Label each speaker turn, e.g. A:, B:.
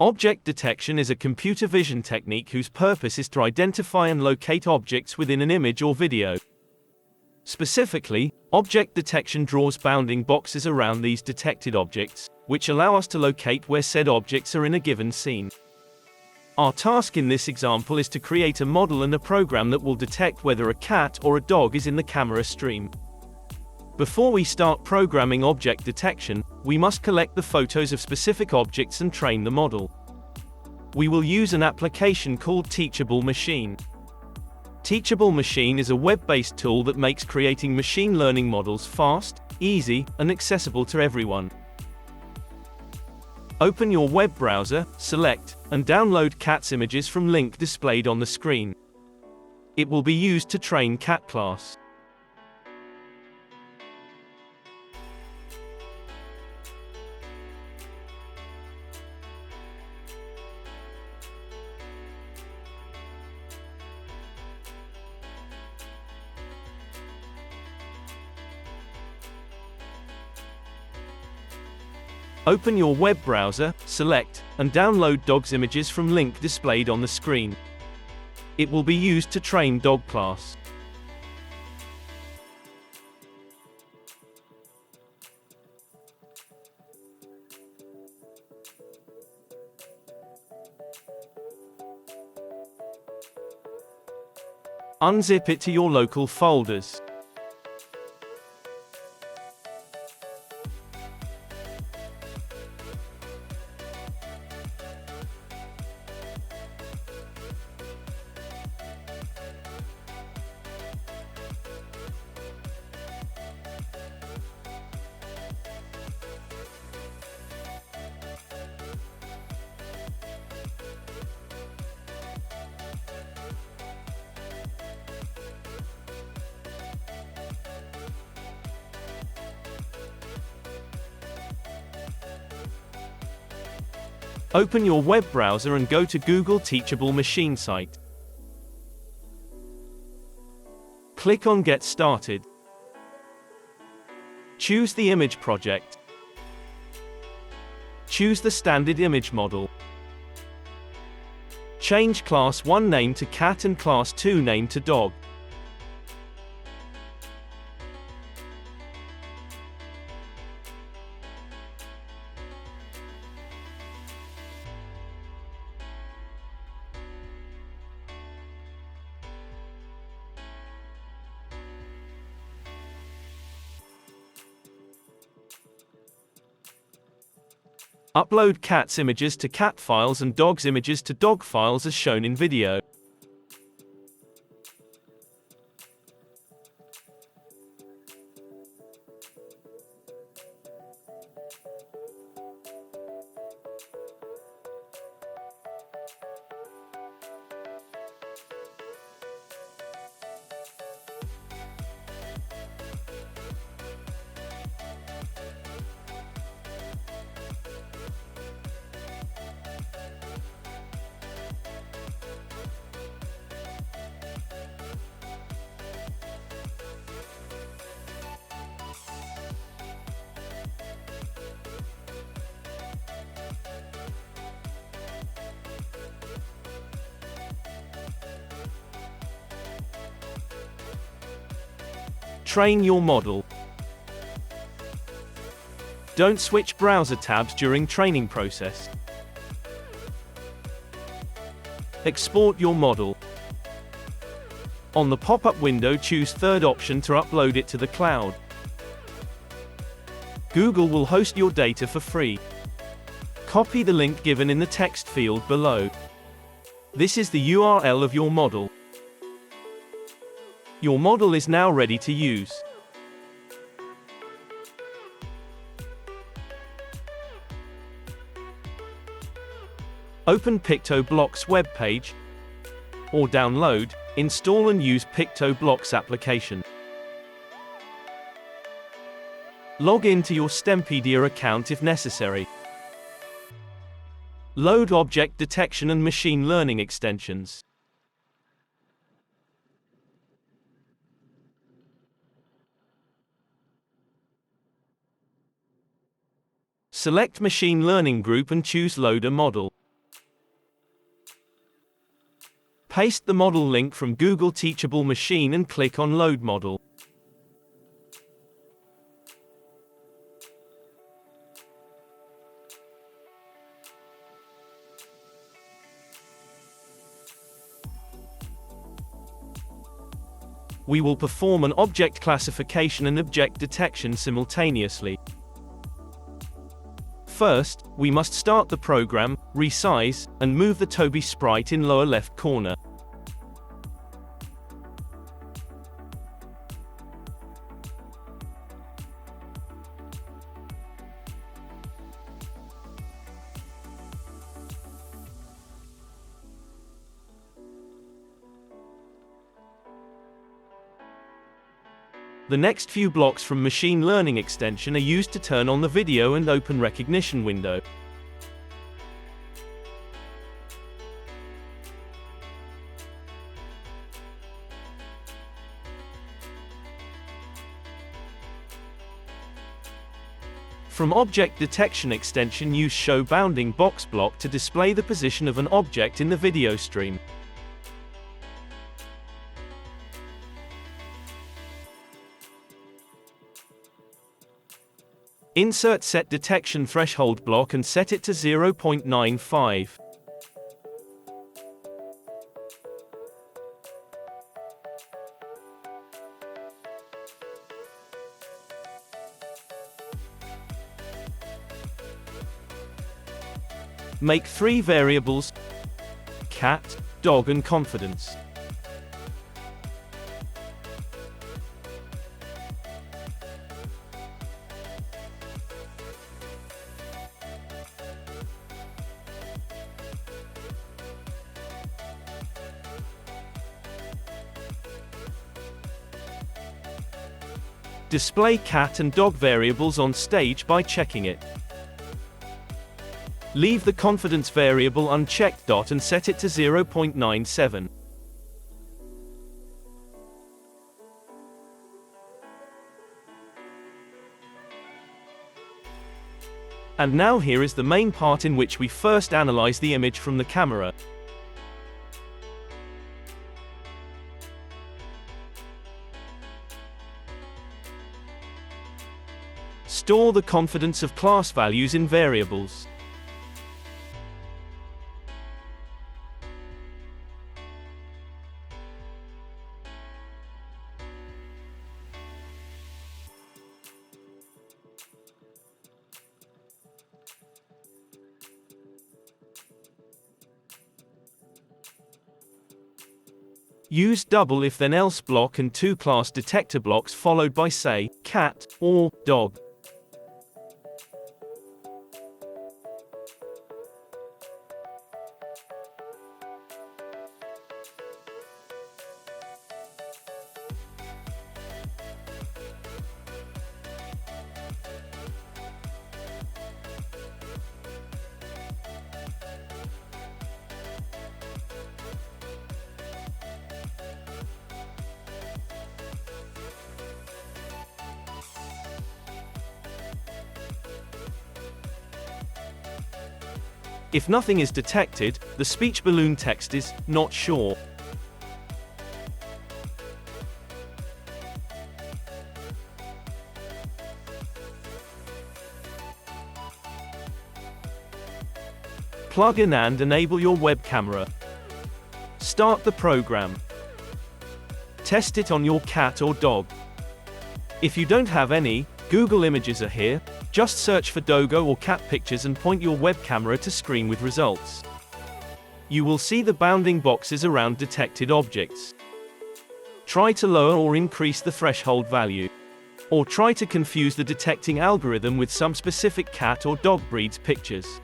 A: Object detection is a computer vision technique whose purpose is to identify and locate objects within an image or video. Specifically, object detection draws bounding boxes around these detected objects, which allow us to locate where said objects are in a given scene. Our task in this example is to create a model and a program that will detect whether a cat or a dog is in the camera stream. Before we start programming object detection, we must collect the photos of specific objects and train the model. We will use an application called Teachable Machine. Teachable Machine is a web-based tool that makes creating machine learning models fast, easy, and accessible to everyone. Open your web browser, select, and download cat's images from link displayed on the screen. It will be used to train cat class. Open your web browser, select, and download dog's images from link displayed on the screen. It will be used to train dog class. Unzip it to your local folders. Open your web browser and go to Google Teachable Machine site. Click on Get Started. Choose the image project. Choose the standard image model. Change Class 1 name to cat and Class 2 name to dog. Upload cat's images to cat files and dog's images to dog files as shown in video. Train your model. Don't switch browser tabs during training process. Export your model. On the pop-up window, choose third option to upload it to the cloud. Google will host your data for free. Copy the link given in the text field below. This is the URL of your model. Your model is now ready to use. Open PictoBlox web page, or download, install and use PictoBlox application. Log in to your Stempedia account if necessary. Load object detection and machine learning extensions. Select Machine Learning Group and choose Load a Model. Paste the model link from Google Teachable Machine and click on Load Model. We will perform an object classification and object detection simultaneously. First, we must start the program, resize, and move the Toby sprite in lower left corner. The next few blocks from Machine Learning extension are used to turn on the video and open recognition window. From Object Detection extension, use Show Bounding Box block to display the position of an object in the video stream. Insert Set Detection Threshold block and set it to 0.95. Make 3 variables: cat, dog and confidence. Display cat and dog variables on stage by checking it. Leave the confidence variable unchecked and set it to 0.97. And now here is the main part in which we first analyze the image from the camera. Store the confidence of class values in variables. Use double if then else block and 2 class detector blocks followed by say, cat, or dog. If nothing is detected, the speech balloon text is not sure. Plug in and enable your web camera. Start the program. Test it on your cat or dog. If you don't have any, Google Images are here. Just search for doggo or cat pictures and point your web camera to screen with results. You will see the bounding boxes around detected objects. Try to lower or increase the threshold value. Or try to confuse the detecting algorithm with some specific cat or dog breed's pictures.